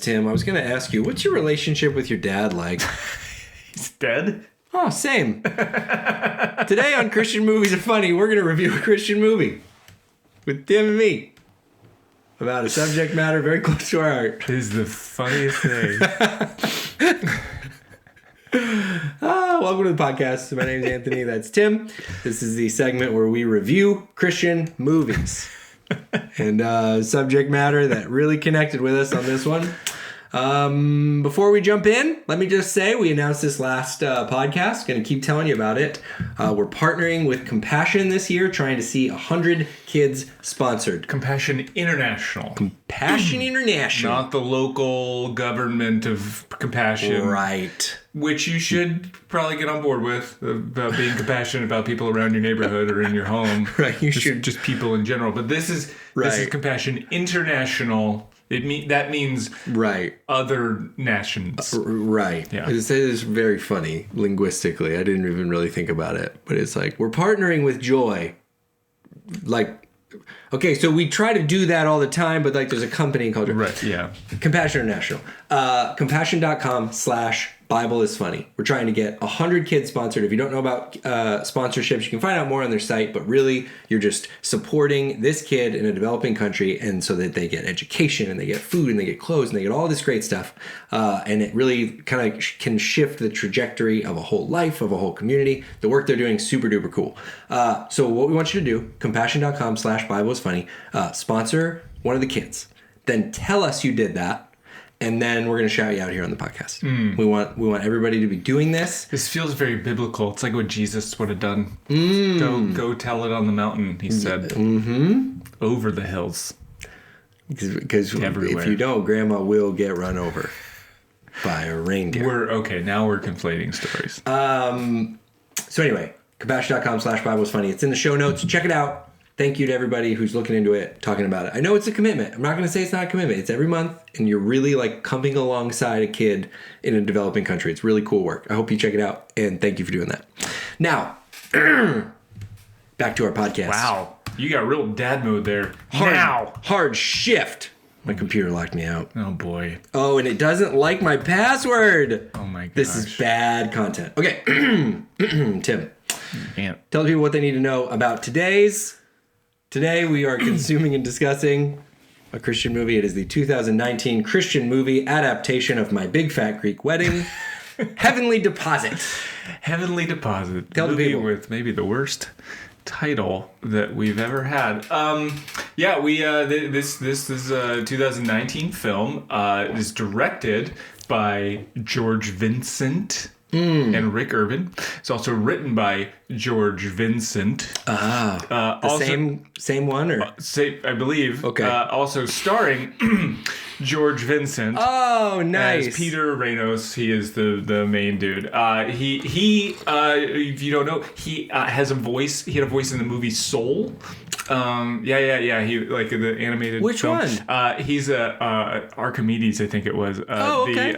Tim. I was going to ask you, what's your relationship with your dad like? He's dead? Oh, same. Today on Christian Movies Are Funny, we're going to review a Christian movie with Tim and me about a subject matter very close to our heart. It is the funniest thing. Welcome to the podcast. My name's Anthony. That's Tim. This is the segment where we review Christian movies. And subject matter that really connected with us on this one. Before we jump in, let me just say we announced this last podcast. Going to keep telling you about it. We're partnering with Compassion this year, trying to see 100 kids sponsored. Compassion International. Compassion International. Not the local government of Compassion. Right. Which you should probably get on board with, about being compassionate about people around your neighborhood or in your home. Right. You should. Just people in general. But this is Compassion International. That means right. Other nations. Right. Yeah. It is very funny linguistically. I didn't even really think about it. But it's like, we're partnering with Joy. Like, okay, so we try to do that all the time, but like there's a company called... Right, yeah. Compassion International. Compassion.com/Bible is funny. We're trying to get 100 kids sponsored. If you don't know about sponsorships, you can find out more on their site, but really you're just supporting this kid in a developing country, and so that they get education and they get food and they get clothes and they get all this great stuff. And it really kind of can shift the trajectory of a whole life, of a whole community. The work they're doing is super duper cool. So what we want you to do, compassion.com/Bible is funny, sponsor one of the kids. Then tell us you did that. And then we're going to shout you out here on the podcast. We want everybody to be doing this. This feels very biblical. It's like what Jesus would have done. Go tell it on the mountain, he said. Over the hills. Because if you don't, Grandma will get run over by a reindeer. Now we're conflating stories. So anyway, compassion.com/Bible is funny. It's in the show notes. Check it out. Thank you to everybody who's looking into it, talking about it. I know it's a commitment. I'm not going to say it's not a commitment. It's every month, and you're really like coming alongside a kid in a developing country. It's really cool work. I hope you check it out, and thank you for doing that. Now, back to our podcast. Wow. You got real dad mode there. Hard shift. My computer locked me out. Oh, boy. Oh, and it doesn't like my password. Oh, my gosh. This is bad content. Okay, Tim. Ant. Tell people what they need to know about Today we are consuming and discussing a Christian movie. It is the 2019 Christian movie adaptation of My Big Fat Greek Wedding, Heavenly Deposit. Heavenly Deposit. Tell the movie people. with maybe the worst title that we've ever had. This is a 2019 film. It is directed by George Vincent. And Rick Urban. It's also written by George Vincent. Same one, or I believe. Okay. Also starring George Vincent. Oh, nice. As Peter Reynolds. He is the main dude. He if you don't know, he has a voice. He had a voice in the movie Soul. He like the animated. Which film. one? He's Archimedes, I think it was. Okay.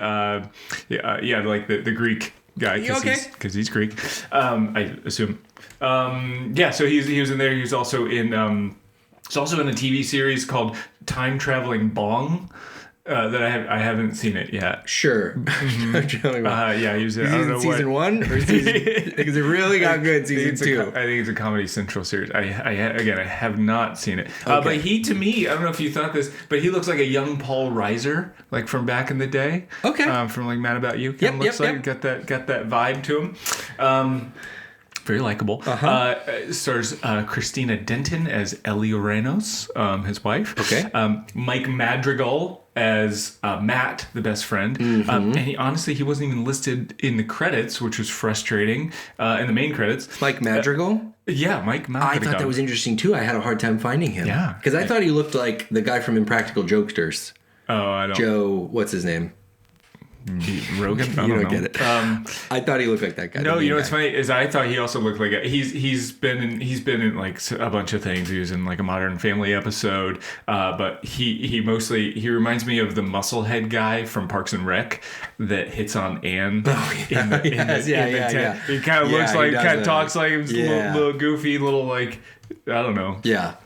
Like the Greek guy, because he's Greek. I assume. So he was in there. He was also in. He's also in a TV series called Time Traveling Bong. That I haven't seen it yet. Sure. He was in, I don't know season one or season because it really got good season 2. I think it's a Comedy Central series. I have not seen it. But he, to me, I don't know if you thought this, but he looks like a young Paul Reiser, like from back in the day. Okay. From like Mad About You. Got that vibe to him. Very likable. Stars Christina Denton as Ellie Reynolds, his wife. Okay. Mike Madrigal as Matt, the best friend. And he wasn't even listed in the credits, which was frustrating. In the main credits. Mike Madrigal? Mike Madrigal. I thought that was interesting too. I had a hard time finding him. Yeah. Because I thought he looked like the guy from Impractical Jokesters. Oh, I don't. Joe, what's his name? Rogan? You don't get it. I thought he looked like that guy. No, you know what's funny is I thought he also looked like he's been in like a bunch of things. He was in like a Modern Family episode, but he reminds me of the musclehead guy from Parks and Rec that hits on Anne. Oh yeah. He kind of looks like, kind of talks like him, little goofy, little like I don't know. Yeah,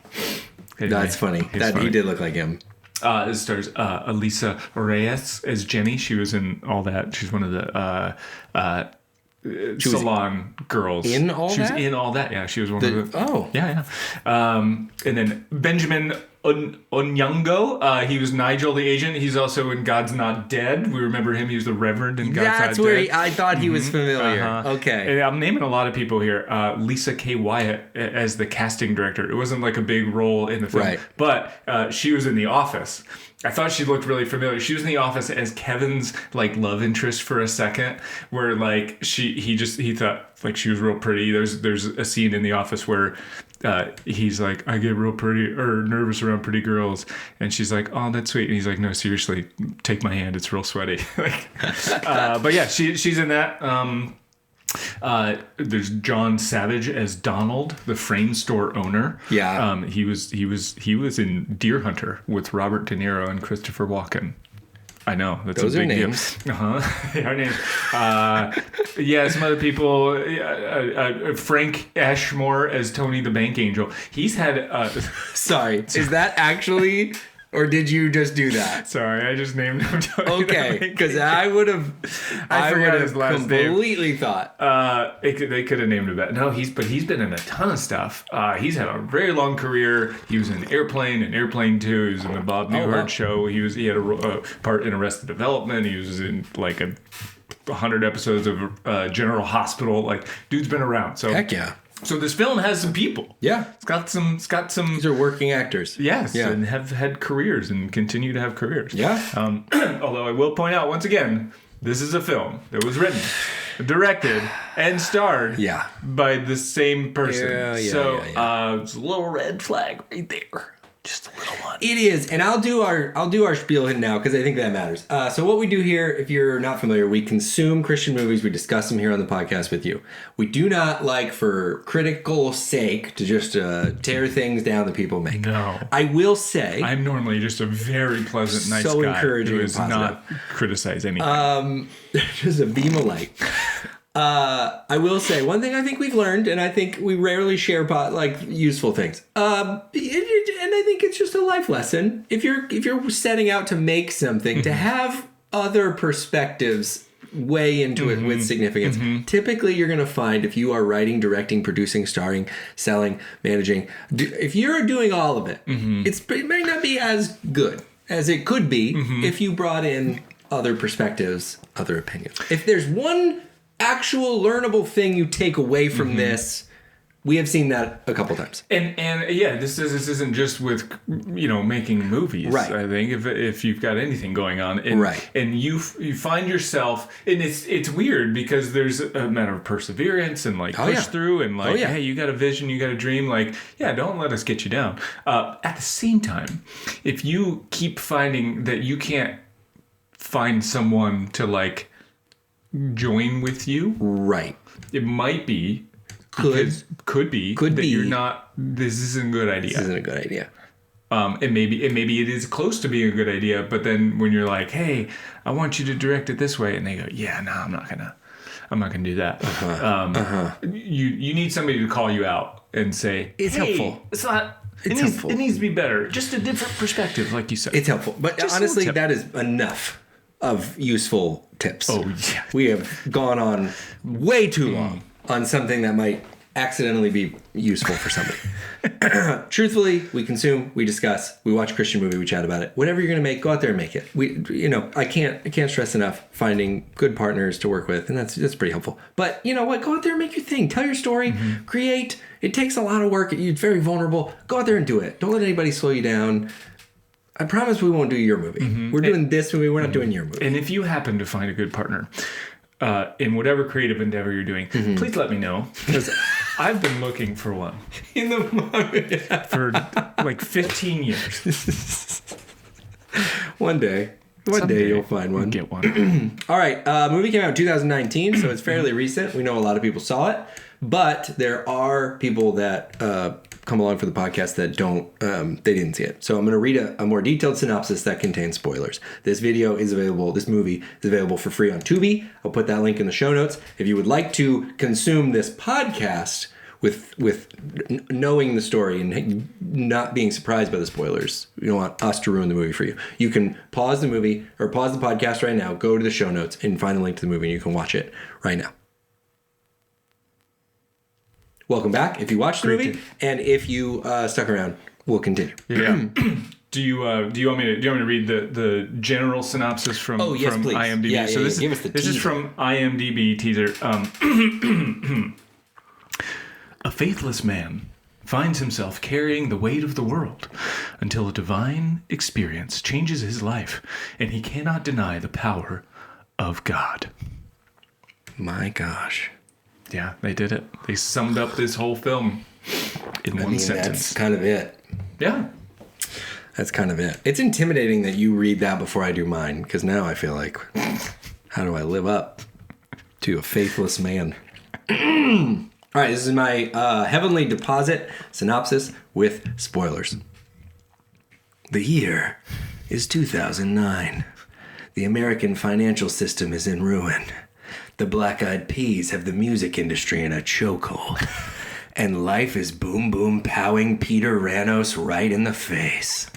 Anyway, that's funny. He did look like him. It stars Elisa Reyes as Jenny. She was in all that. She's one of the salon girls. In all she that? She was in all that. Yeah, she was one of the. Oh. Yeah. And then Benjamin Onyango. He was Nigel the agent. He's also in God's Not Dead. We remember him. He was the Reverend in God's Not Dead. That's where I thought he was familiar. Okay. And I'm naming a lot of people here. Lisa K. Wyatt as the casting director. It wasn't like a big role in the film. Right. But she was in The Office. I thought she looked really familiar. She was in The Office as Kevin's like love interest for a second, where like he thought like she was real pretty. There's a scene in The Office where he's like, I get real pretty or nervous around pretty girls, and she's like, oh, that's sweet, and he's like, no, seriously, take my hand, it's real sweaty. But yeah, she's in that. There's John Savage as Donald, the frame store owner. Yeah. He was in Deer Hunter with Robert De Niro and Christopher Walken. I know, that's those a big are names. deal. Our names. Yeah, some other people. Frank Ashmore as Tony the Bank Angel. He's had. Sorry, is that actually? Or did you just do that? Sorry, I just named him Tony. Okay, because I would have completely thought. They could have named him that. No, he's been in a ton of stuff. He's had a very long career. He was in Airplane and Airplane 2. He was in the Bob Newhart show. He had a part in Arrested Development. He was in like 100 episodes of General Hospital. Like, dude's been around. So heck yeah. So this film has some people. Yeah. It's got some. These are working actors. Yes, yeah. And have had careers and continue to have careers. Yeah. Although I will point out once again, this is a film that was written, directed, and starred by the same person. Yeah. It's a little red flag right there. Just a little one. It is, and I'll do our spiel now because I think that matters. So what we do here, if you're not familiar, we consume Christian movies. We discuss them here on the podcast with you. We do not like, for critical sake, to just tear things down that people make. No. I will say, I'm normally just a very pleasant, nice so guy encouraging who does not criticize anything. Just a beam of light. I will say one thing I think we've learned, and I think we rarely share useful things. And I think it's just a life lesson. If you're setting out to make something, to have other perspectives weigh into it with significance. Typically, you're going to find, if you are writing, directing, producing, starring, selling, managing, if you're doing all of it, it may not be as good as it could be if you brought in other perspectives, other opinions. If there's one actual learnable thing you take away from this, we have seen that a couple times. And yeah, this isn't just with making movies. Right. I think if you've got anything going on, and you find yourself, and it's weird because there's a matter of perseverance and push through and hey, you got a vision, you got a dream, don't let us get you down. At the same time, if you keep finding that you can't find someone to join with you, right, it might be. Could be you're not. This isn't a good idea. This isn't a good idea. And maybe it is close to being a good idea. But then when you're like, hey, I want you to direct it this way, and they go, yeah, no, I'm not gonna do that. You need somebody to call you out and say, it's helpful. It's not. It's helpful. It needs to be better. Just a different perspective, like you said. It's helpful, but just honestly, that is enough of useful tips. Oh yeah, we have gone on way too long on something that might accidentally be useful for somebody. Truthfully, we consume, we discuss, we watch a Christian movie, we chat about it. Whatever you're going to make, go out there and make it. I can't stress enough finding good partners to work with, and that's pretty helpful. But you know what? Go out there and make your thing. Tell your story. Create. It takes a lot of work. You're very vulnerable. Go out there and do it. Don't let anybody slow you down. I promise we won't do your movie. We're doing this movie. We're not doing your movie. And if you happen to find a good partner, in whatever creative endeavor you're doing, please let me know, because I've been looking for one in the moment for 15 years. One day you'll find one. Get one. All right, movie came out in 2019, so it's fairly recent. We know a lot of people saw it, but there are people that come along for the podcast that they didn't see it. So I'm going to read a more detailed synopsis that contains spoilers. This movie is available for free on Tubi. I'll put that link in the show notes. If you would like to consume this podcast knowing the story and not being surprised by the spoilers. You don't want us to ruin the movie for you. You can pause the movie or pause the podcast right now, go to the show notes and find the link to the movie and you can watch it right now. Welcome back if you watched the movie, and if you stuck around, we'll continue. Yeah. Do you want me to read the general synopsis from please. IMDb? Yeah, so this give us the this is from IMDb teaser. A faithless man finds himself carrying the weight of the world until a divine experience changes his life, and he cannot deny the power of God. My gosh. Yeah, they did it. They summed up this whole film in one sentence. That's kind of it. Yeah. That's kind of it. It's intimidating that you read that before I do mine, because now I feel like, how do I live up to a faithless man? All right, this is my Heavenly Deposit synopsis with spoilers. The year is 2009. The American financial system is in ruin. The Black Eyed Peas have the music industry in a chokehold. And life is boom boom powing Peter Ranos right in the face.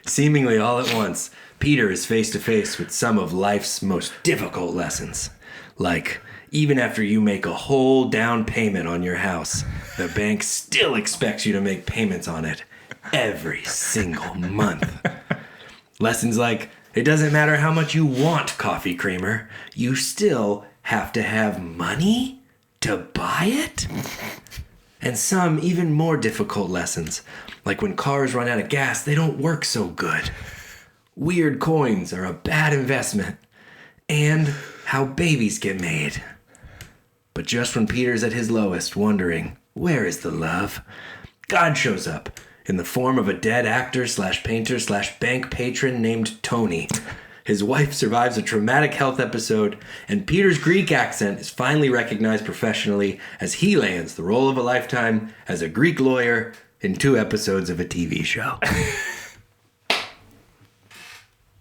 Seemingly all at once, Peter is face to face with some of life's most difficult lessons. Like, even after you make a whole down payment on your house, the bank still expects you to make payments on it every single month. Lessons like, it doesn't matter how much you want coffee creamer, you still have to have money to buy it? And some even more difficult lessons, like when cars run out of gas, they don't work so good. Weird coins are a bad investment. And how babies get made. But just when Peter's at his lowest, wondering, where is the love? God shows up in the form of a dead actor / painter / bank patron named Tony. His wife survives a traumatic health episode, and Peter's Greek accent is finally recognized professionally as he lands the role of a lifetime as a Greek lawyer in 2 episodes of a TV show.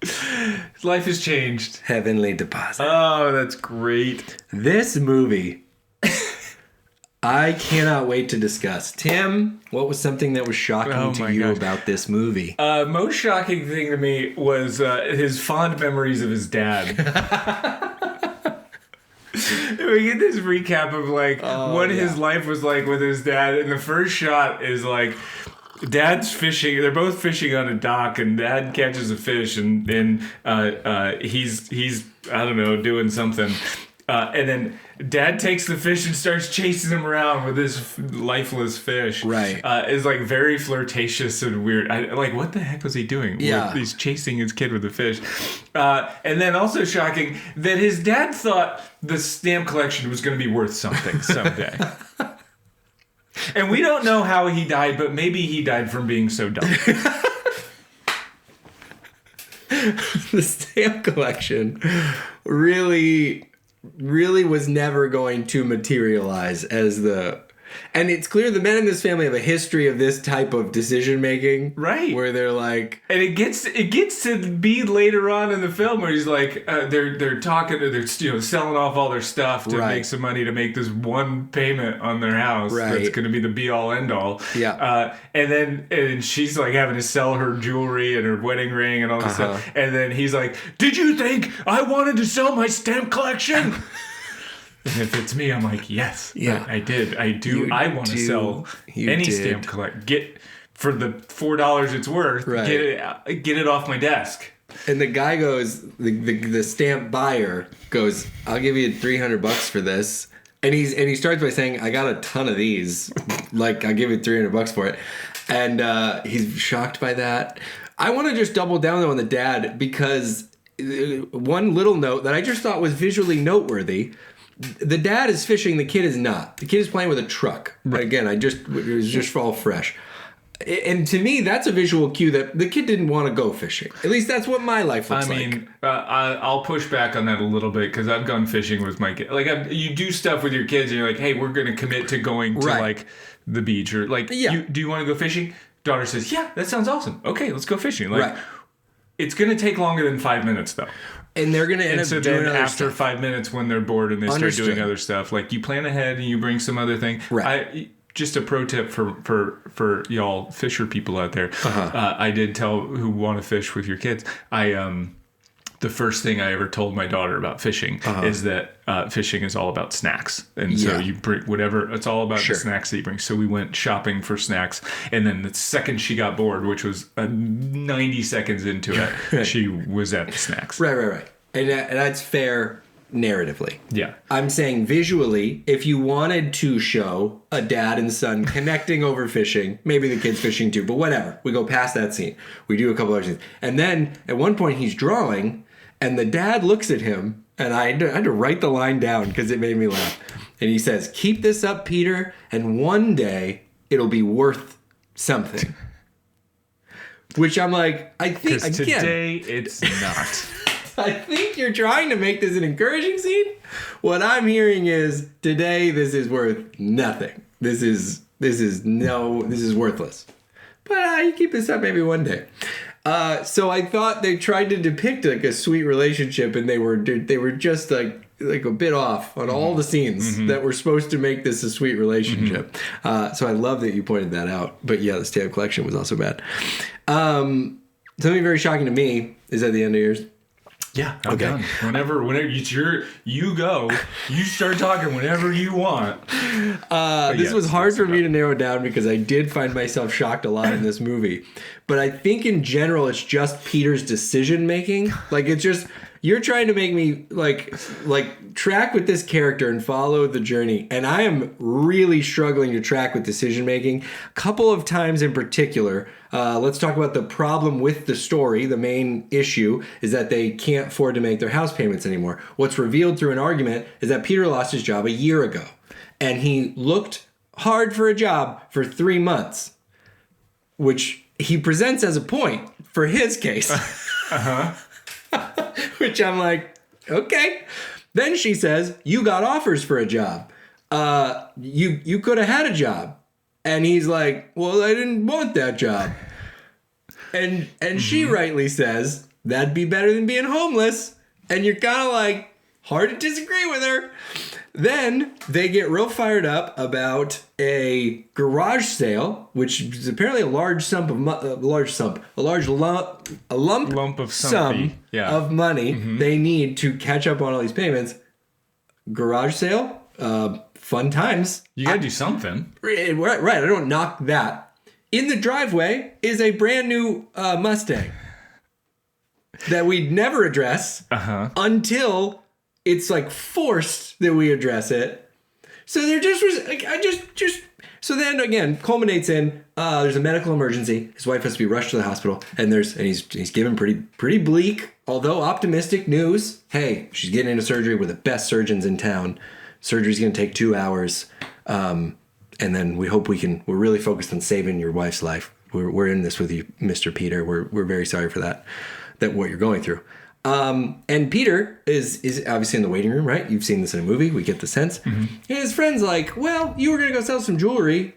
His life has changed. Heavenly Deposit. Oh, that's great. This movie, I cannot wait to discuss. Tim, what was something that was shocking to you about this movie? Most shocking thing to me was his fond memories of his dad. We get this recap of what his life was like with his dad, and the first shot is Dad's fishing. They're both fishing on a dock, and Dad catches a fish, and he's I don't know, doing something. And then Dad takes the fish and starts chasing him around with this lifeless fish. Right. Is very flirtatious and weird. What the heck was he doing? Yeah. He's chasing his kid with the fish. And then also shocking that his dad thought the stamp collection was going to be worth something someday. And we don't know how he died, but maybe he died from being so dumb. The stamp collection really was never going to materialize as and it's clear the men in this family have a history of this type of decision making, right? Where they're like, and it gets to be later on in the film where he's they're talking, they're selling off all their stuff to make some money to make this one payment on their house that's going to be the be all end all. Yeah. And she's having to sell her jewelry and her wedding ring and all this stuff. And then he's like, "Did you think I wanted to sell my stamp collection?" And if it's me, I'm like, yes, yeah, I did. I do. I want to sell any stamp collect. Get for the $4 it's worth. Right. Get it off my desk. And the guy goes, the stamp buyer goes, "I'll give you $300 for this." And he starts by saying, "I got a ton of these. I'll give you $300 for it." And he's shocked by that. I want to just double down though on the dad, because one little note that I just thought was visually noteworthy. The dad is fishing, the kid is not. The kid is playing with a truck. Right. Again, it was just all fresh. And to me, that's a visual cue that the kid didn't want to go fishing. At least that's what my life looks like. I'll push back on that a little bit, because I've gone fishing with my kid. You do stuff with your kids, and you're like, hey, we're going to commit to going to the beach, or do you want to go fishing? Daughter says, yeah, that sounds awesome. Okay, let's go fishing. It's going to take longer than 5 minutes, though. And they're going to end up so doing then other after stuff. 5 minutes when they're bored and they start Understood. doing other stuff, like you plan ahead and you bring some other thing. Right. Just a pro tip for y'all fisher people out there. I did tell who want to fish with your kids. The first thing I ever told my daughter about fishing is that fishing is all about snacks. And so you bring whatever, it's all about the snacks that you bring. So we went shopping for snacks. And then the second she got bored, which was 90 seconds into it, she was at the snacks. Right. And that's fair narratively. Yeah. I'm saying visually, if you wanted to show a dad and son connecting over fishing, maybe the kid's fishing too, but whatever. We go past that scene. We do a couple other scenes. And then at one point he's drawing and the dad looks at him, and I had to write the line down because it made me laugh. And he says, "Keep this up, Peter, and one day it'll be worth something." Which I'm like, I think, again, today it's not. I think you're trying to make this an encouraging scene. What I'm hearing is, today this is worth nothing. This is worthless. But you keep this up maybe one day. So I thought they tried to depict like a sweet relationship, and they were just like a bit off on all the scenes that were supposed to make this a sweet relationship. So I love that you pointed that out. But yeah, the stamp collection was also bad. Something very shocking to me is at the end of yours. Yeah, I'm done. Whenever you go, you start talking whenever you want. This was hard for me to narrow down because I did find myself shocked a lot in this movie. But I think in general, it's just Peter's decision making. Like, it's just, you're trying to make me like track with this character and follow the journey. And I am really struggling to track with decision making. A couple of times in particular, let's talk about the problem with the story. The main issue is that they can't afford to make their house payments anymore. What's revealed through an argument is that Peter lost his job a year ago. And he looked hard for a job for 3 months, which he presents as a point for his case. Which I'm like, okay. Then she says, you got offers for a job. You could have had a job. And he's like, well, I didn't want that job. And she rightly says, that'd be better than being homeless. And you're kind of like, hard to disagree with her. Then they get real fired up about a garage sale, which is apparently a large lump of money they need to catch up on all these payments. Garage sale, fun times. You gotta do something. Right, I don't knock that. In the driveway is a brand new Mustang that we'd never address until it's like forced that we address it. So they're so then again culminates in there's a medical emergency. His wife has to be rushed to the hospital, and he's given pretty bleak, although optimistic news. Hey, she's getting into surgery with the best surgeons in town. Surgery's gonna take 2 hours, and then we hope we're really focused on saving your wife's life. We're in this with you, Mr. Peter. We're very sorry for that what you're going through. And Peter is obviously in the waiting room, right? You've seen this in a movie. We get the sense. And his friend's like, well, you were going to go sell some jewelry.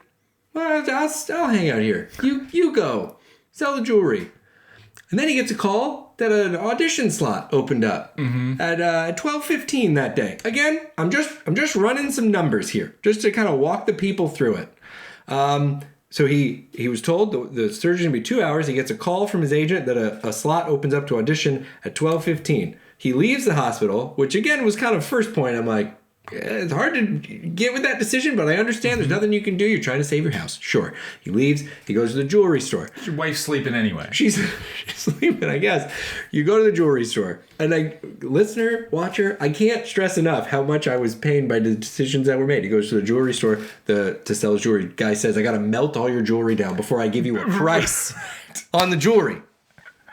Well, I'll hang out here. You go. Sell the jewelry. And then he gets a call that an audition slot opened up at 12:15 that day. Again, I'm just running some numbers here just to kind of walk the people through it. So he was told the surgery going to be 2 hours. He gets a call from his agent that a slot opens up to audition at 12:15. He leaves the hospital, which again was kind of first point. I'm like, it's hard to get with that decision, but I understand there's nothing you can do. You're trying to save your house. Sure. He leaves. He goes to the jewelry store. Your wife's sleeping anyway. She's sleeping, I guess. You go to the jewelry store. And listener, watcher, I can't stress enough how much I was pained by the decisions that were made. He goes to the jewelry store to sell his jewelry. Guy says, I got to melt all your jewelry down before I give you a price on the jewelry.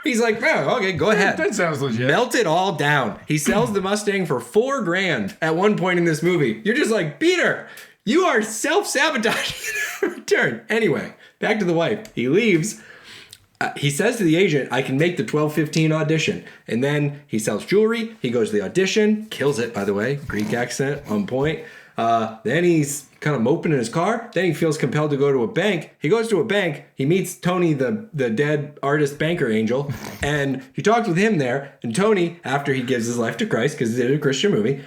He's like, oh, okay, go ahead. That sounds legit. Melt it all down. He sells the Mustang for $4,000 at one point in this movie. You're just like, Peter, you are self-sabotaging in return. Anyway, back to the wife. He leaves. He says to the agent, I can make the 12:15 audition. And then he sells jewelry. He goes to the audition. Kills it, by the way. Greek accent on point. Then he's kind of moping in his car. Then he feels compelled to go to a bank. He goes to a bank. He meets Tony, the dead artist banker angel, and he talks with him there. And Tony, after he gives his life to Christ, because he did a Christian movie,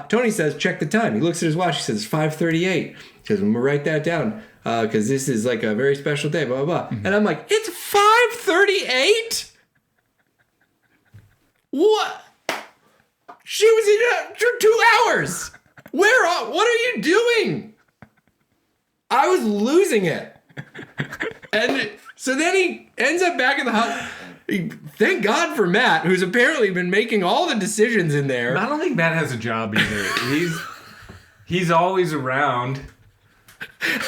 Tony says, check the time. He looks at his watch. He says, it's 5:38. He says, I'm going to write that down because this is like a very special day, blah, blah, blah. And I'm like, it's 5:38? What? She was in for 2 hours. What are you doing? I was losing it. And so then he ends up back in the house. Thank God for Matt, who's apparently been making all the decisions in there. I don't think Matt has a job either. He's always around.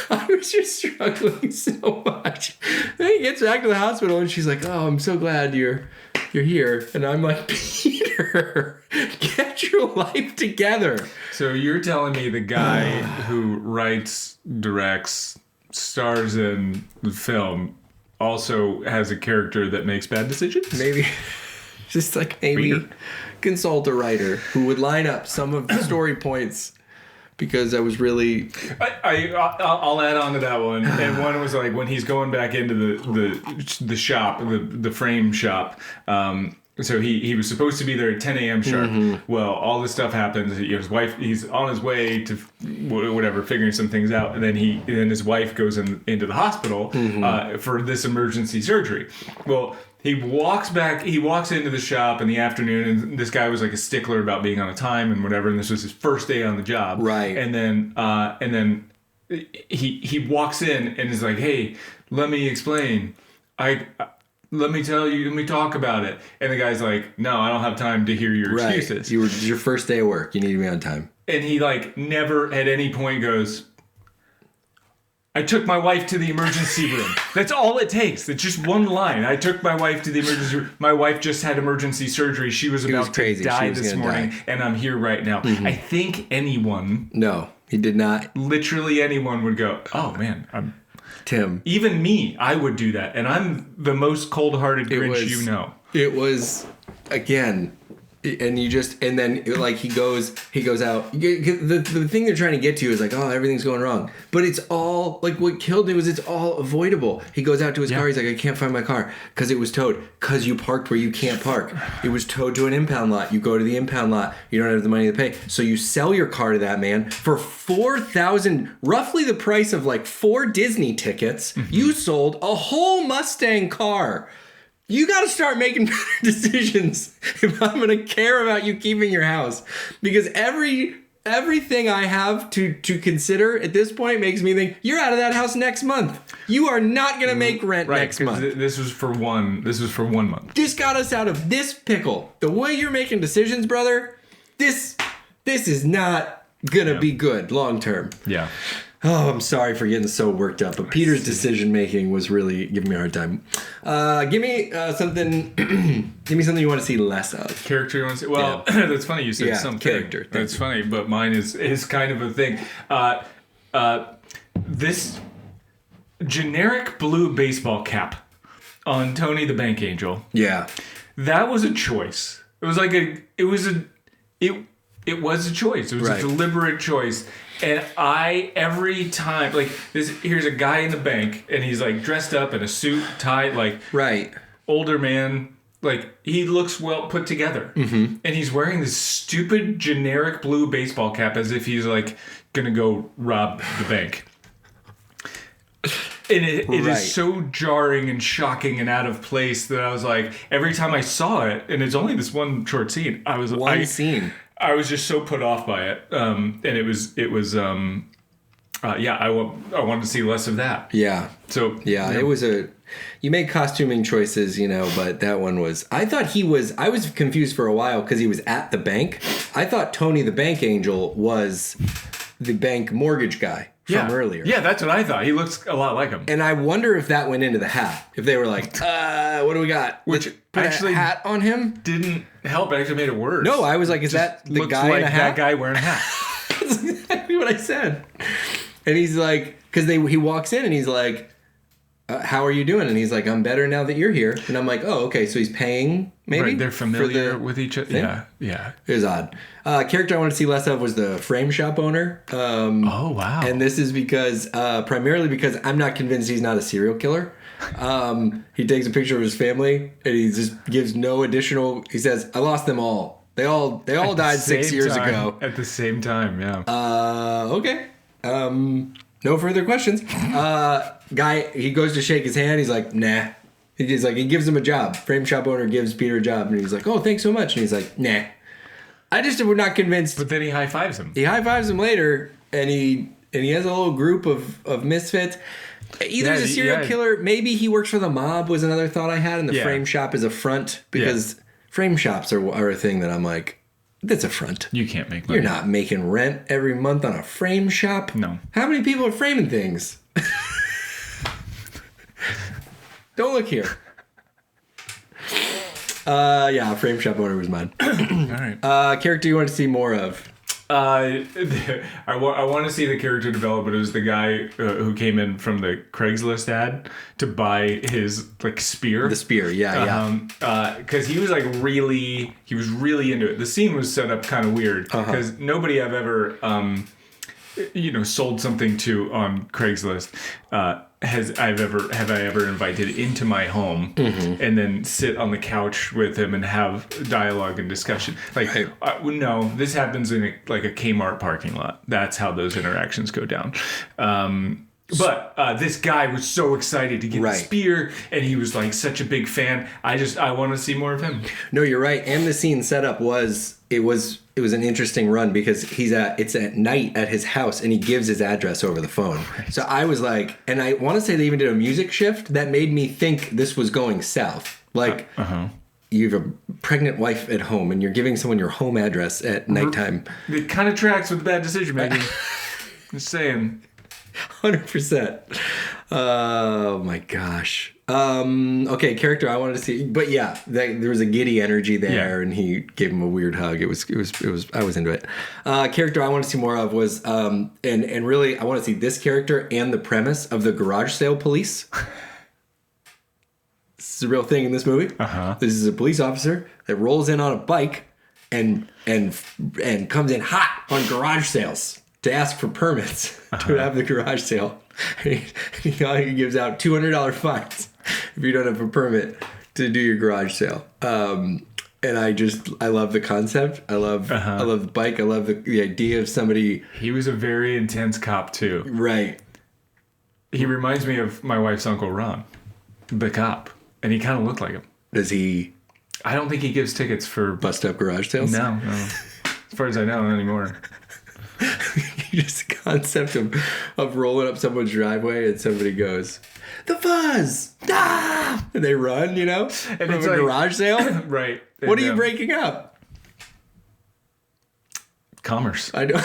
I was just struggling so much. Then he gets back to the hospital and she's like, oh, I'm so glad you're here. And I'm like, Peter, get your life together. So you're telling me the guy who writes, directs, stars in the film also has a character that makes bad decisions? Maybe. Just like maybe consult a writer who would line up some of the story points. Because I was really... I'll add on to that one. And one was like when he's going back into the shop, the frame shop. So he was supposed to be there at 10 a.m. sharp. Mm-hmm. Well, all this stuff happens. His wife, he's on his way to whatever, figuring some things out. And then his wife goes into the hospital for this emergency surgery. Well... He walks into the shop in the afternoon, and this guy was like a stickler about being on time and whatever, and this was his first day on the job. Right. And then he walks in and is like, hey, let me explain. Let me tell you, let me talk about it. And the guy's like, no, I don't have time to hear your excuses. It's your first day of work. You need to be on time. And he like never at any point goes, I took my wife to the emergency room. That's all it takes. It's just one line. I took my wife to the emergency room. My wife just had emergency surgery. She was about to die this morning, and I'm here right now. Mm-hmm. I think anyone... No, he did not. Literally anyone would go, oh, man, Tim. Even me, I would do that. And I'm the most cold-hearted Grinch you know. It was, again... And then like he goes out. The thing they're trying to get to is like, oh, everything's going wrong. But it's all like what killed him was it's all avoidable. He goes out to his car. He's like, I can't find my car because it was towed. Because you parked where you can't park. It was towed to an impound lot. You go to the impound lot. You don't have the money to pay. So you sell your car to that man for $4,000, roughly the price of like 4 Disney tickets. Mm-hmm. You sold a whole Mustang car. You got to start making better decisions if I'm going to care about you keeping your house. Because everything I have to consider at this point makes me think, you're out of that house next month. You are not going to make rent next month. This was for 1 month. This got us out of this pickle. The way you're making decisions, brother, this is not going to be good long term. Yeah. Oh, I'm sorry for getting so worked up, but Peter's decision making was really giving me a hard time. Give me something. Give me something you want to see less of. Character you want to see? Well, that's funny. You said some character. That's funny, but mine is kind of a thing. This generic blue baseball cap on Tony the Bank Angel. Yeah, that was a choice. It was like it was a choice. It was a deliberate choice. And every time, like, here's a guy in the bank, and he's, like, dressed up in a suit, tie, like, older man, like, he looks well put together. Mm-hmm. And he's wearing this stupid, generic blue baseball cap as if he's, like, gonna go rob the bank. And it is so jarring and shocking and out of place that I was like, every time I saw it, and it's only this one short scene, I was I was just so put off by it, and I wanted to see less of that. Yeah. So it was you make costuming choices, but that one was. I was confused for a while because he was at the bank. I thought Tony the Bank Angel was the bank mortgage guy from earlier. Yeah, that's what I thought. He looks a lot like him. And I wonder if that went into the hat. If they were like, what do we got? Which put actually a hat on him? Didn't help. It actually made it worse. No, I was like, is that the guy like in a hat? That guy wearing a hat. That's exactly what I said. And he's like, because he walks in and he's like, how are you doing? And he's like, I'm better now that you're here. And I'm like, oh, okay, so he's paying, maybe? Right, they're familiar with each other. thing? Yeah. It was odd. Character I want to see less of was the frame shop owner. Oh, wow. And this is because, primarily because I'm not convinced he's not a serial killer. He takes a picture of his family and he just gives no additional, he says, I lost them all. They all died 6 years ago. At the same time, yeah. Okay. No further questions. Guy, he goes to shake his hand. He's like, nah. He's like, he gives him a job. Frame shop owner gives Peter a job. And he's like, oh, thanks so much. And he's like, nah. I just was not convinced. But then he high-fives him. He high-fives him later, and he has a whole group of misfits. Either he's a serial killer, maybe he works for the mob was another thought I had, and the frame shop is a front, because frame shops are a thing that I'm like, that's a front. You can't make money. You're not making rent every month on a frame shop. No. How many people are framing things? Don't look here. Frame shop owner was mine. All right. Character you want to see more of? I want to see the character development. It was the guy who came in from the Craigslist ad to buy his spear. The spear, yeah. Because he was really into it. The scene was set up kind of weird because nobody I've ever sold something to on Craigslist have I ever invited into my home and then sit on the couch with him and have dialogue and discussion. No, this happens in a Kmart parking lot. That's how those interactions go down. But this guy was so excited to get the spear, and he was such a big fan. I want to see more of him. No, you're right. And the scene setup was an interesting run because it's at night at his house, and he gives his address over the phone. Right. So I was like, and I want to say they even did a music shift that made me think this was going south. You have a pregnant wife at home, and you're giving someone your home address at nighttime. It kind of tracks with bad decision making. Just saying. 100%. Oh my gosh. Okay, character I wanted to see, but yeah, there was a giddy energy there, and he gave him a weird hug. It was. I was into it. Character I want to see more of was, and really I want to see this character and the premise of the garage sale police. This is a real thing in this movie. This is a police officer that rolls in on a bike and comes in hot on garage sales to ask for permits to have the garage sale. He gives out $200 fines if you don't have a permit to do your garage sale. And I love the concept. I love the bike. I love the idea of somebody. He was a very intense cop too. Right. He reminds me of my wife's Uncle Ron, the cop. And he kind of looked like him. Does he? I don't think he gives tickets for bust up garage sales. No. As far as I know, not anymore. Just the concept of rolling up someone's driveway and somebody goes, the fuzz! Ah! And they run, and from it's a garage sale? Right. What are you breaking up? Commerce. I don't.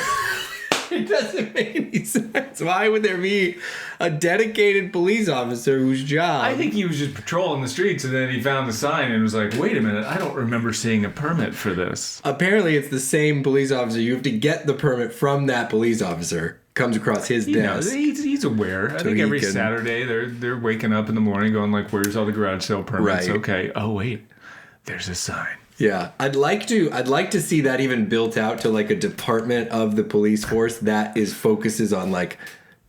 It doesn't make any sense. Why would there be a dedicated police officer whose job... I think he was just patrolling the streets, and then he found the sign and was like, wait a minute, I don't remember seeing a permit for this. Apparently it's the same police officer. You have to get the permit from that police officer. Comes across his desk. He's aware. I think every Saturday they're waking up in the morning going where's all the garage sale permits? Right. Okay. Oh, wait. There's a sign. Yeah, I'd like to see that even built out to a department of the police force that focuses on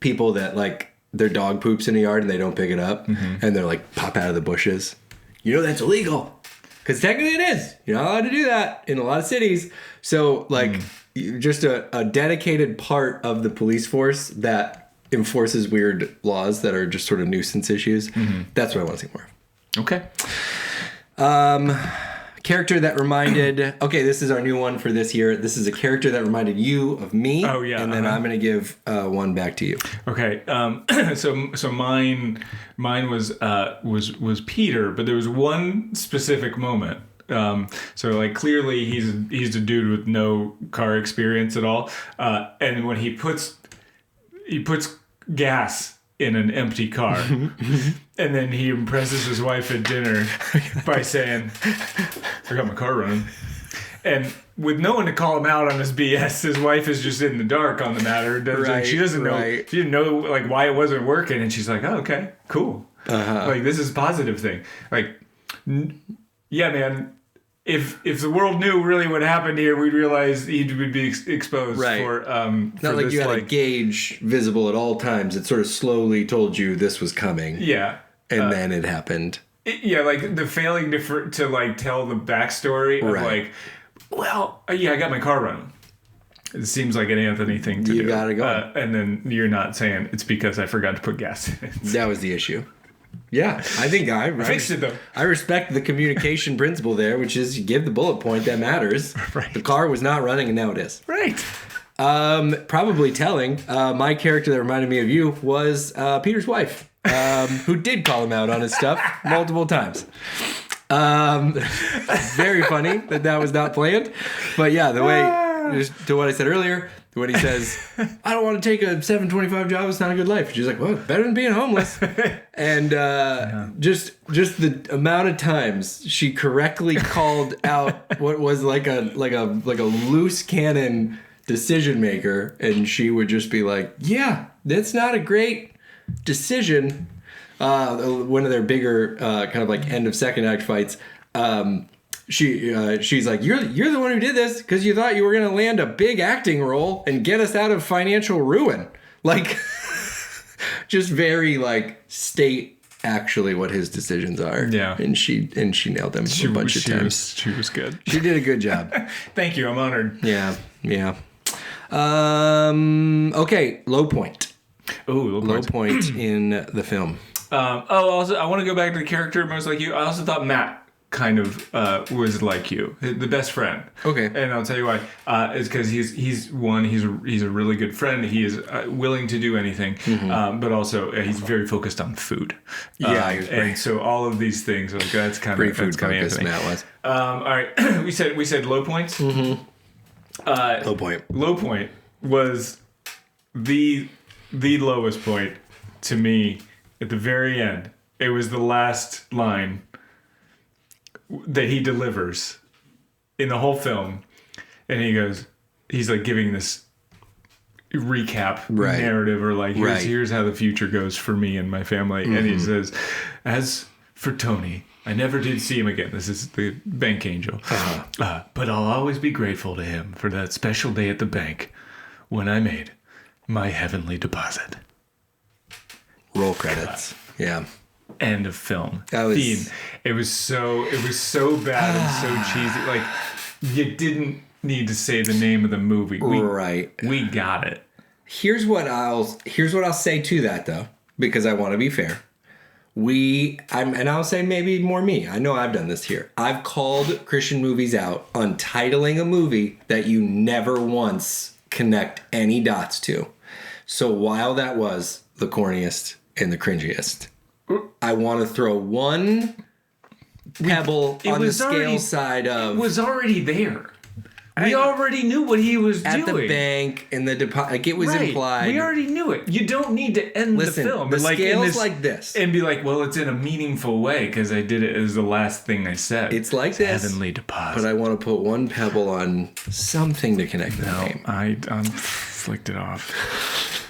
people that their dog poops in the yard and they don't pick it up and they're pop out of the bushes. That's illegal because technically it is. You're not allowed to do that in a lot of cities. So just a dedicated part of the police force that enforces weird laws that are just sort of nuisance issues. That's what I want to see more of. Okay. Character that reminded... Okay, this is our new one for this year. This is a character that reminded you of me. Oh, yeah. And then I'm going to give one back to you. Okay. So mine was Peter, but there was one specific moment. Clearly he's a dude with no car experience at all. And when he puts gas in an empty car. And then he impresses his wife at dinner by saying, I got my car running. And with no one to call him out on his BS, his wife is just in the dark on the matter. She doesn't know. She didn't know why it wasn't working. And she's like, oh, okay, cool. Like, this is a positive thing. Like, yeah, man. If the world knew really what happened here, we'd realize he would be exposed for Not for like this, you had a gauge visible at all times. It sort of slowly told you this was coming. Yeah. And then it happened. Like the failing to like tell the backstory of like, well, yeah, I got my car running. It seems like an Anthony thing to do. You gotta go. And then you're not saying it's because I forgot to put gas in it. That was the issue. Yeah, I think I fixed it though. I respect the communication principle there, which is you give the bullet point that matters. Right. The car was not running, and now it is. Right. Probably telling. My character that reminded me of you was Peter's wife, who did call him out on his stuff multiple times. Very funny that was not planned, but yeah, the way to what I said earlier. When he says, I don't want to take a 725 job, it's not a good life. She's like, well, better than being homeless. And just the amount of times she correctly called out what was like a loose cannon decision maker, and she would just be like, yeah, that's not a great decision. One of their bigger kind of like end of second act fights, she's like, you're the one who did this because you thought you were going to land a big acting role and get us out of financial ruin. Like, just very like state actually what his decisions are. Yeah. And she nailed them a bunch of times. She was good. She did a good job. Thank you. I'm honored. Yeah. Okay. Low point. Oh, low point in the film. Also, I want to go back to the character most like you. I also thought Matt kind of was like you, the best friend. Okay. And I'll tell you why. Is because he's a really good friend. He is willing to do anything, but also he's very focused on food. Yeah, and so all of these things, like, that's kind pretty of food focused. Matt was. All right, we said low points. Mm-hmm. Low point. Low point was the lowest point to me at the very end. It was the last line that he delivers in the whole film, and he's like giving this recap narrative, or like here's how the future goes for me and my family. And he says, as for Tony, I never did see him again. This is the bank angel. But I'll always be grateful to him for that special day at the bank when I made my heavenly deposit. Roll credits. Yeah. End of film. That was... Theme. It was so bad and so cheesy. Like, you didn't need to say the name of the movie. We got it. Here's what I'll say to that, though, because I want to be fair. And I'll say maybe more me. I know I've done this here. I've called Christian movies out on titling a movie that you never once connect any dots to. So while that was the corniest and the cringiest, I want to throw one pebble on the scale side of... It was already there. We already knew what he was doing. At the bank, in the deposit. Like, it was implied. We already knew it. You don't need to end the film. The scale's like this. And be like, well, it's in a meaningful way because I did it as the last thing I said. It's like this. Heavenly deposit. But I want to put one pebble on something to connect the name. I flicked it off.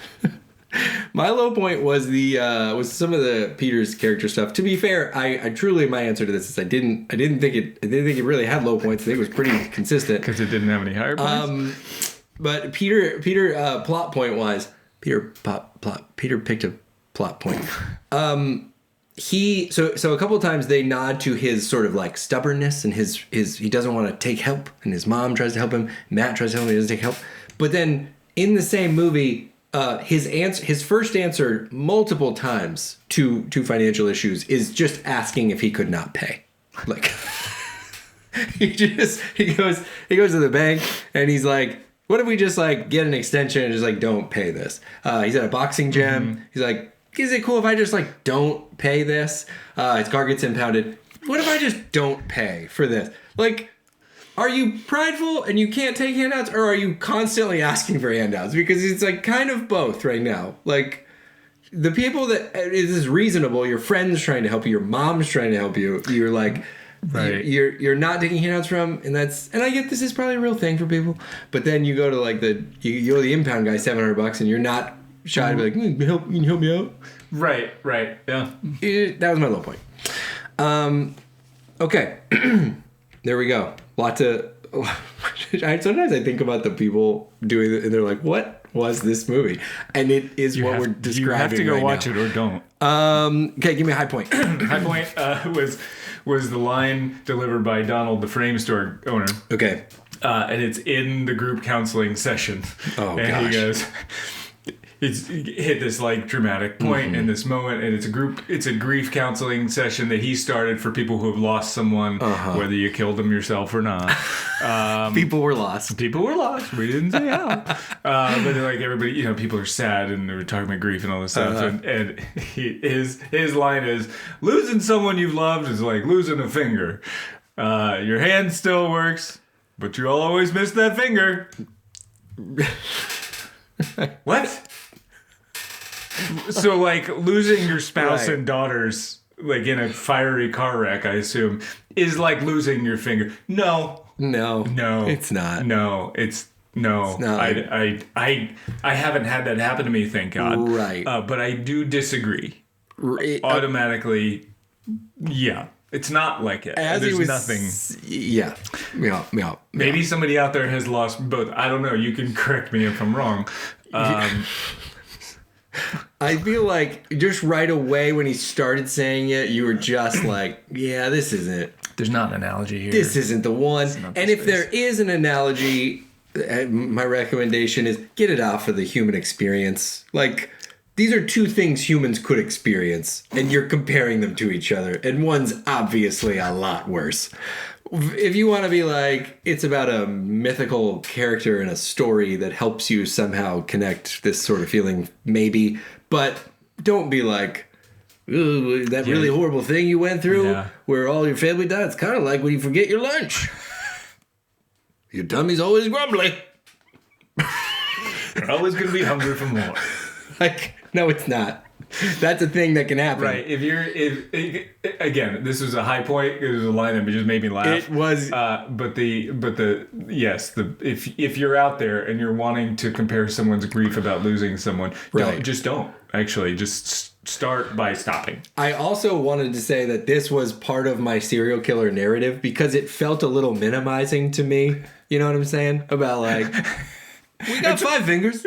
My low point was was some of the Peter's character stuff. To be fair, I truly, my answer to this is I didn't think it really had low points. I think it was pretty consistent because it didn't have any higher points. But Peter plot point wise, Peter picked a plot point. So a couple of times they nod to his sort of like stubbornness and his he doesn't want to take help, and his mom tries to help him. Matt tries to help him. He doesn't take help. But then in the same movie, his first answer multiple times to financial issues is just asking if he could not pay. Like, he goes to the bank and he's like, what if we just like get an extension and just like don't pay this? He's at a boxing gym. He's like, is it cool if I just like don't pay this? His car gets impounded. What if I just don't pay for this? Like, are you prideful and you can't take handouts, or are you constantly asking for handouts? Because it's like kind of both right now. Like, the people that it is reasonable, your friends trying to help you, your mom's trying to help you. You're like, you're not taking handouts from, and I get this is probably a real thing for people. But then you go to like you go to the impound guy $700 and you're not shy to be like, you can help me out. Right. Yeah. That was my low point. Okay. There we go. Sometimes I think about the people doing it and they're like, what was this movie? And it is what we're describing. You have to go right watch now. it or don't. Okay, give me a high point. High point was the line delivered by Donald, the frame store owner. Okay. And it's in the group counseling session. Oh, and gosh. he goes, it's hit this like dramatic point in this moment, and it's a grief counseling session that he started for people who have lost someone, whether you killed them yourself or not. People were lost. People were lost. We didn't say how. But like everybody, people are sad and they're talking about grief and all this stuff. And his line is, losing someone you've loved is like losing a finger. Your hand still works, but you'll always miss that finger. What? So like losing your spouse and daughters like in a fiery car wreck, I assume, is like losing your finger. No, it's not. It's not. I haven't had that happen to me, thank God. Right. But I do disagree. Automatically, yeah. It's not like it. There's nothing. Yeah. Maybe somebody out there has lost both. I don't know. You can correct me if I'm wrong. I feel like just right away when he started saying it, you were just like, yeah, this isn't. There's not an analogy here. This isn't the one. And if there is an analogy, my recommendation is get it off of the human experience. Like, these are two things humans could experience, and you're comparing them to each other, and one's obviously a lot worse. If you want to be like, it's about a mythical character in a story that helps you somehow connect this sort of feeling, maybe, but don't be like, ooh, that really horrible thing you went through where all your family died. It's kind of like when you forget your lunch. Your tummy's always grumbly. You're always going to be hungry for more. Like, no, it's not. That's a thing that can happen. Right. Again, this was a high point. It was a line that just made me laugh. It was. If you're out there and you're wanting to compare someone's grief about losing someone, don't. Actually, just start by stopping. I also wanted to say that this was part of my serial killer narrative because it felt a little minimizing to me. You know what I'm saying? About like, we got 5 fingers.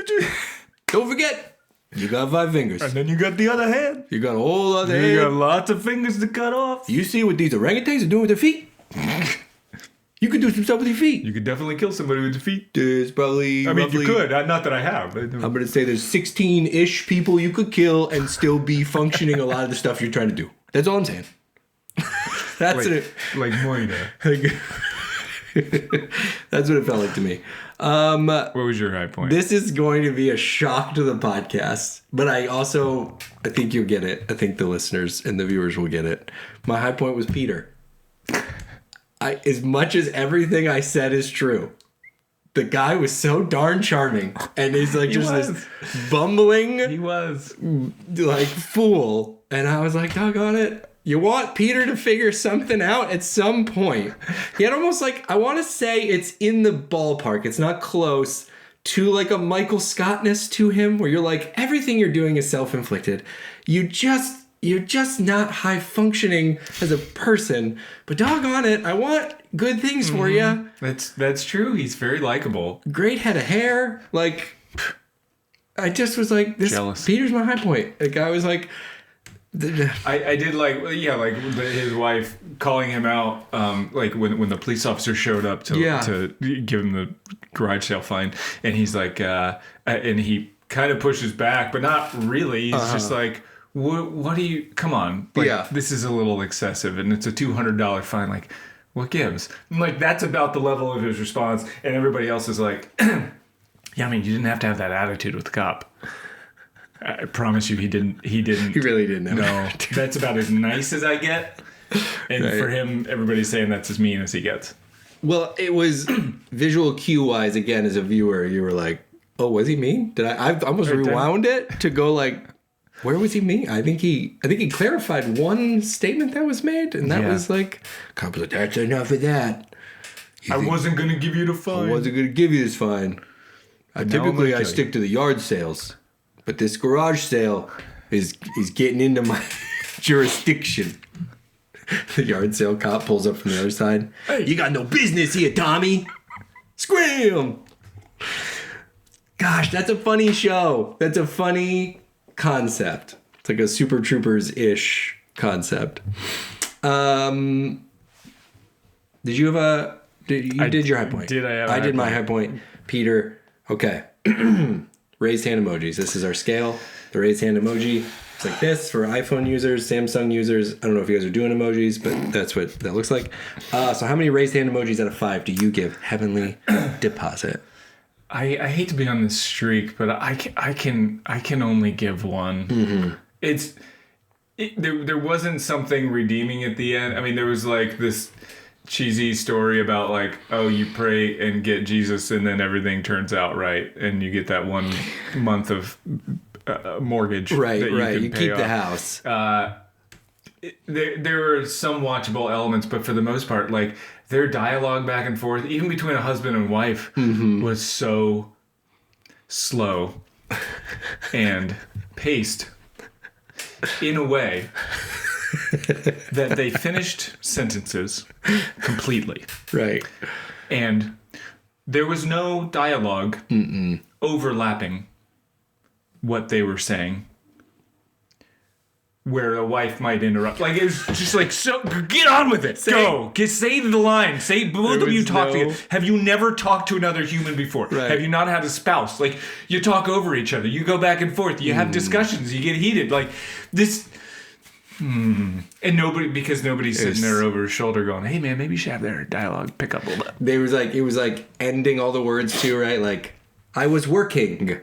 Don't forget. You got 5 fingers. And then you got the other hand. You got a whole other hand. You got lots of fingers to cut off. You see what these orangutans are doing with their feet? You could do some stuff with your feet. You could definitely kill somebody with your feet. There's probably... you could. Not that I have. I'm going to say there's 16-ish people you could kill and still be functioning a lot of the stuff you're trying to do. That's all I'm saying. That's it. Like Moira. That's what it felt like to me. What was your high point? This is going to be a shock to the podcast, but I think you'll get it. I think the listeners and the viewers will get it. My high point was Peter. As much as everything I said is true, the guy was so darn charming, and he's like this bumbling, he was like fool, and I was like, doggone it. You want Peter to figure something out at some point. He had almost like, I want to say it's in the ballpark. It's not close to like a Michael Scottness to him where you're like, everything you're doing is self-inflicted. You're just not high functioning as a person, but doggone it, I want good things for you. That's true. He's very likable. Great head of hair. Like, I just was like, Jealous. Peter's my high point. The guy was like, I did his wife calling him out like when the police officer showed up to give him the garage sale fine, and he's like and he kind of pushes back but not really. He's just like, what do you, come on, like, this is a little excessive and it's a $200 fine, like what gives? And like that's about the level of his response, and everybody else is like yeah, I mean, you didn't have to have that attitude with the cop. I promise you, he didn't. He really didn't. No, that's about as nice as I get. And for him, everybody's saying that's as mean as he gets. Well, it was visual cue wise. Again, as a viewer, you were like, "Oh, was he mean?" I almost rewound it to go like, "Where was he mean?" I think he clarified one statement that was made, and that was like, "Cop was like, that's enough of that. I wasn't gonna give you the fine. I wasn't gonna give you this fine. I typically stick to the yard sales." but this garage sale is getting into my jurisdiction. The yard sale cop pulls up from the other side. Hey, you got no business here, Tommy. Scram! Gosh, that's a funny show. That's a funny concept. It's like a Super Troopers-ish concept. Did you have a... You did your high point. Did I have I did my high point. Peter, okay. Raised hand emojis. This is our scale. The raised hand emoji. It's like this for iPhone users, Samsung users. I don't know if you guys are doing emojis, but that's what that looks like. So how many raised hand emojis out of 5 do you give Heavenly Deposit? I hate to be on this streak, but I can only give one. Mm-hmm. There wasn't something redeeming at the end. I mean, there was like this cheesy story about like, oh, you pray and get Jesus and then everything turns out right and you get that 1 month of mortgage. Right. You keep off. the house. There are some watchable elements, but for the most part, like their dialogue back and forth, even between a husband and wife, was so slow and paced in a way that they finished sentences completely. Right. And there was no dialogue overlapping what they were saying where a wife might interrupt. Like, it was just like, so get on with it. Go. Say the line. Say, both of you talk together. Have you never talked to another human before? Right. Have you not had a spouse? Like, you talk over each other. You go back and forth. You have discussions. You get heated. Like, this... And nobody's sitting there over his shoulder going, hey, man, maybe you should have their dialogue pick up a little bit. It was like ending all the words too, right? Like, I was working.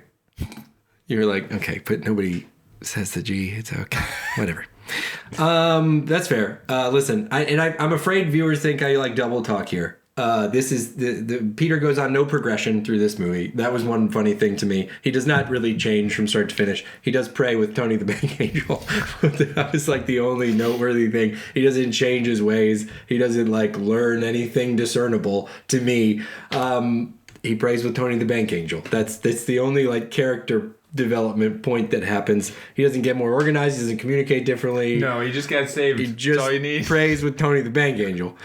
You're like, okay, but nobody says the G. It's okay. Whatever. That's fair. Listen, I'm afraid viewers think I like double talk here. This is the Peter goes on no progression through this movie. That was one funny thing to me. He does not really change from start to finish. He does pray with Tony the Bank Angel. That was like the only noteworthy thing. He doesn't change his ways. He doesn't like learn anything discernible to me. He prays with Tony the Bank Angel. That's the only like character development point that happens. He doesn't get more organized. He doesn't communicate differently. No, he just got saved. He just That's all you need. Prays with Tony the Bank Angel.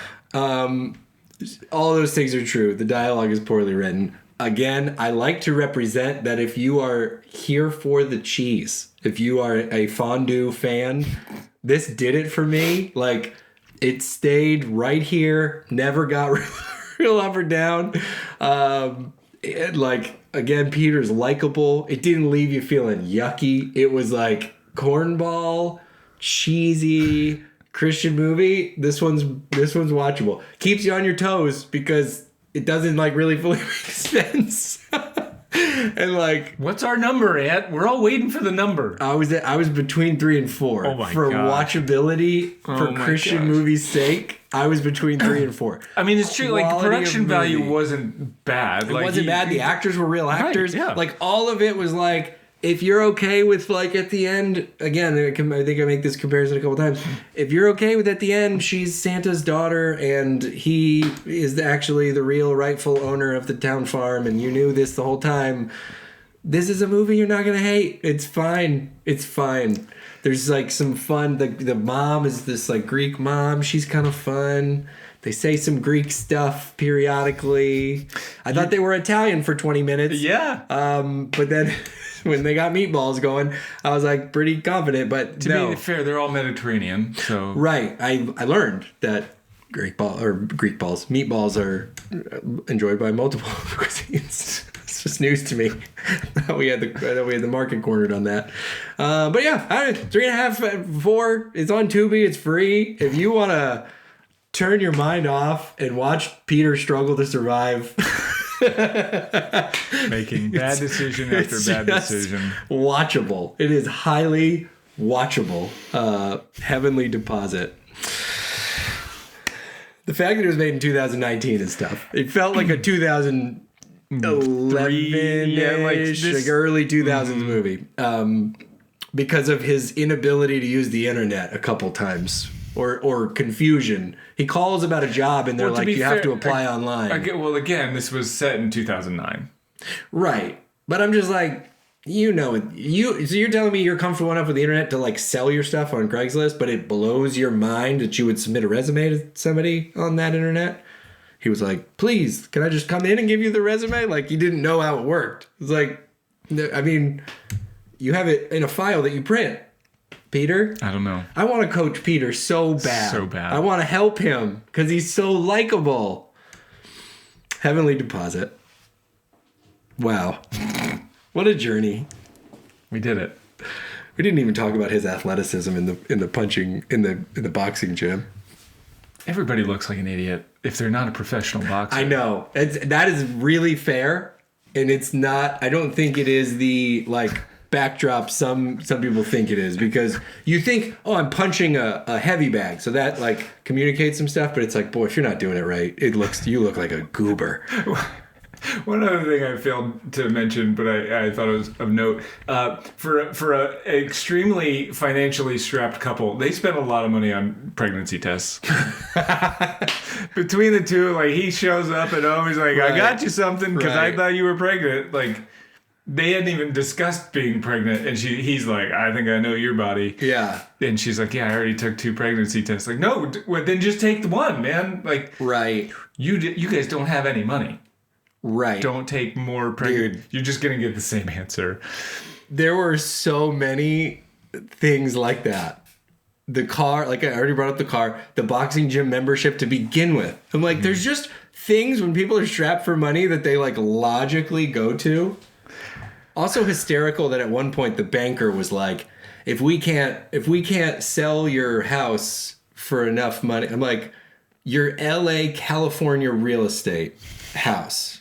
All those things are true. The dialogue is poorly written. Again, I like to represent that if you are here for the cheese, if you are a fondue fan, this did it for me. Like, it stayed right here, never got real up or down. Again, Peter's likable. It didn't leave you feeling yucky. It was like cornball, cheesy Christian movie. This one's watchable. Keeps you on your toes because it doesn't like really fully make sense. And like, what's our number, Ant? We're all waiting for the number. I was between 3 and 4. Oh my for gosh. Watchability, for Christian movie's sake, I was between 3 and 4. I mean, it's true. Like, the production value movie wasn't bad. It wasn't bad. The actors were real actors. Right, yeah. Like, all of it was like, if you're okay with, like, at the end, again, I think I make this comparison a couple times. If you're okay with at the end, she's Santa's daughter and he is actually the real rightful owner of the town farm and you knew this the whole time, this is a movie you're not going to hate. It's fine. It's fine. There's, like, some fun. The mom is this, like, Greek mom. She's kind of fun. They say some Greek stuff periodically. I thought they were Italian for 20 minutes. Yeah. But then when they got meatballs going, I was like pretty confident. But to be fair, they're all Mediterranean. So right, I learned that meatballs are enjoyed by multiple cuisines. It's just news to me. we had the market cornered on that. But yeah, 3.5, 4. It's on Tubi. It's free. If you want to turn your mind off and watch Peter struggle to survive. Making bad decision after bad decision. Watchable. It is highly watchable. Heavenly Deposit. The fact that it was made in 2019 is tough. It felt like a 2011-ish, like early 2000s movie. Because of his inability to use the internet a couple times. Or confusion. He calls about a job and they're like, you have to apply online. Again, this was set in 2009. Right. But I'm just like, You know it. So you're telling me you're comfortable enough with the internet to like sell your stuff on Craigslist, but it blows your mind that you would submit a resume to somebody on that internet? He was like, please, can I just come in and give you the resume? Like, he didn't know how it worked. It's like, I mean, you have it in a file that you print. Peter? I don't know. I want to coach Peter so bad. So bad. I want to help him because he's so likable. Heavenly Deposit. Wow. What a journey. We did it. We didn't even talk about his athleticism in the boxing gym. Everybody looks like an idiot if they're not a professional boxer. I know. That is really fair, and it's not. I don't think it is the like backdrop some people think it is, because you think, oh, I'm punching a heavy bag, so that like communicates some stuff, but it's like, boy, if you're not doing it right, you look like a goober. One other thing I failed to mention, but I thought it was of note, for a extremely financially strapped couple, they spent a lot of money on pregnancy tests. Between the two, like, he shows up at home, he's like, I got you something because I thought you were pregnant. Like, they hadn't even discussed being pregnant, and he's like, I think I know your body. Yeah. And she's like, yeah, I already took 2 pregnancy tests. Like, no, well, then just take the one, man. Like, right. You guys don't have any money. Right. Don't take more pregnant. Dude. You're just going to get the same answer. There were so many things like that. The car, like I already brought up the car, the boxing gym membership to begin with. I'm like, there's just things when people are strapped for money that they like logically go to. Also hysterical that at one point the banker was like, if we can't sell your house for enough money, I'm like, your LA, California real estate house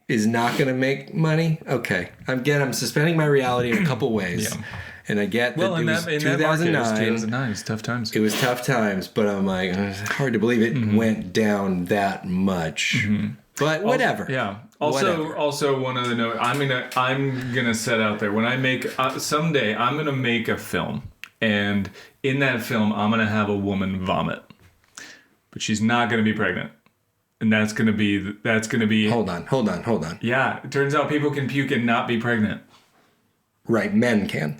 is not going to make money. Okay. I'm suspending my reality in a couple ways. Yeah. And I get that in 2009. It was tough times. It was tough times, but I'm like, it's hard to believe it went down that much. Mm-hmm. But whatever. Also one other note, I'm gonna set out there when I make someday I'm gonna make a film, and in that film I'm gonna have a woman vomit, but she's not gonna be pregnant. And that's gonna be. Hold on. Yeah, it turns out people can puke and not be pregnant. Right, men can.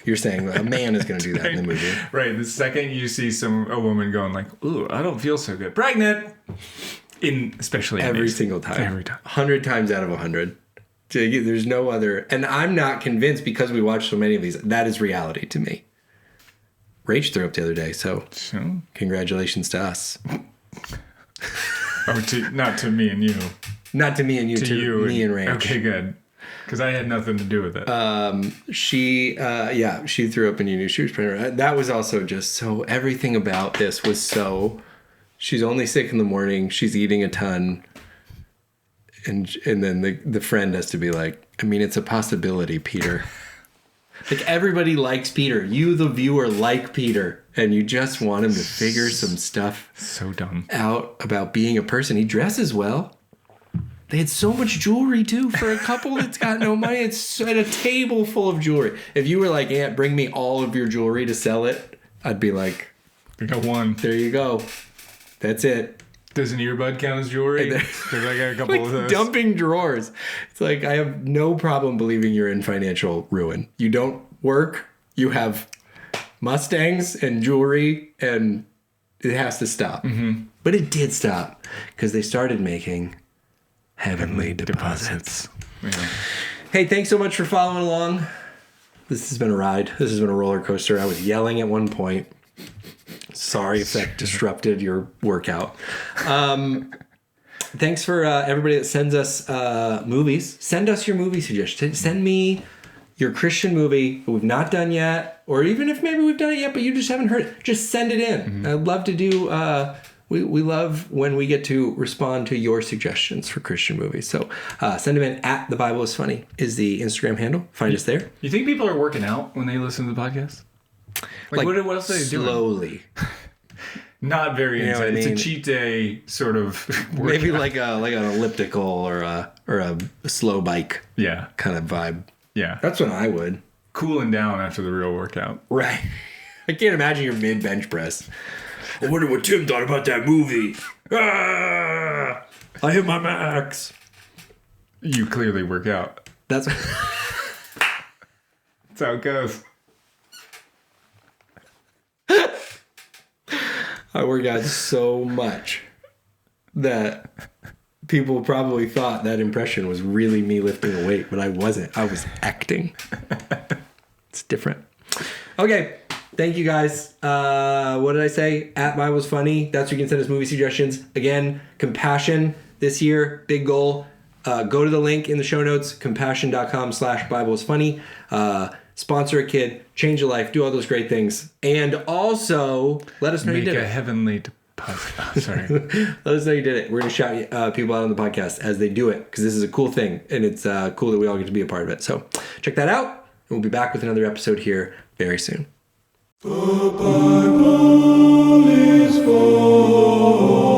You're saying a man is gonna do that in the movie. Right. The second you see a woman going like, "Ooh, I don't feel so good," pregnant. Especially every single time. Every time. 100 times out of 100. There's no other, and I'm not convinced because we watch so many of these. That is reality to me. Rach threw up the other day, so congratulations to us. Not to me and you. Not to me and you, to me and Rach. Okay, good. Because I had nothing to do with it. She threw up and you knew she was pregnant. That was also just so, everything about this was so, she's only sick in the morning, she's eating a ton, and then the friend has to be like, I mean, it's a possibility, Peter. Like, everybody likes Peter. You, the viewer, like Peter. And you just want him to figure some stuff so dumb out about being a person. He dresses well. They had so much jewelry, too, for a couple that's got no money. It's at a table full of jewelry. If you were like, Aunt, bring me all of your jewelry to sell it, I'd be like, I got one. There you go. That's it. Does an earbud count as jewelry? Because I got a couple like of those. Dumping drawers. It's like, I have no problem believing you're in financial ruin. You don't work. You have Mustangs and jewelry, and it has to stop. Mm-hmm. But it did stop because they started making heavenly deposits. Yeah. Hey, thanks so much for following along. This has been a ride. This has been a roller coaster. I was yelling at one point. Sorry if that disrupted your workout. Thanks for everybody that sends us movies. Send us your movie suggestions. Send me your Christian movie that we've not done yet, or even if maybe we've done it yet, but you just haven't heard it. Just send it in. Mm-hmm. I'd love to do. We love when we get to respond to your suggestions for Christian movies. So send them in at The Bible is Funny is the Instagram handle. Find us there. You think people are working out when they listen to the podcast? Like what else are they doing? Slowly. Not very inside. It's a cheat day sort of workout. Maybe like an elliptical or a slow bike. Yeah. Kind of vibe. Yeah. That's what I would. Cooling down after the real workout. Right. I can't imagine your mid bench press. I wonder what Tim thought about that movie. I hit my max. You clearly work out. That's how it goes. I work out so much that people probably thought that impression was really me lifting a weight, but I wasn't. I was acting. It's different. Okay. Thank you guys. What did I say? At Bible's Funny. That's where you can send us movie suggestions. Again, Compassion this year. Big goal. Go to the link in the show notes. compassion.com/BibleIsFunny. Sponsor a kid. Change a life. Do all those great things. And also, let us know you did it. Make a heavenly sorry. Let us know you did it. We're going to shout people out on the podcast as they do it, because this is a cool thing, and it's cool that we all get to be a part of it. So check that out, and we'll be back with another episode here very soon. The Bible is for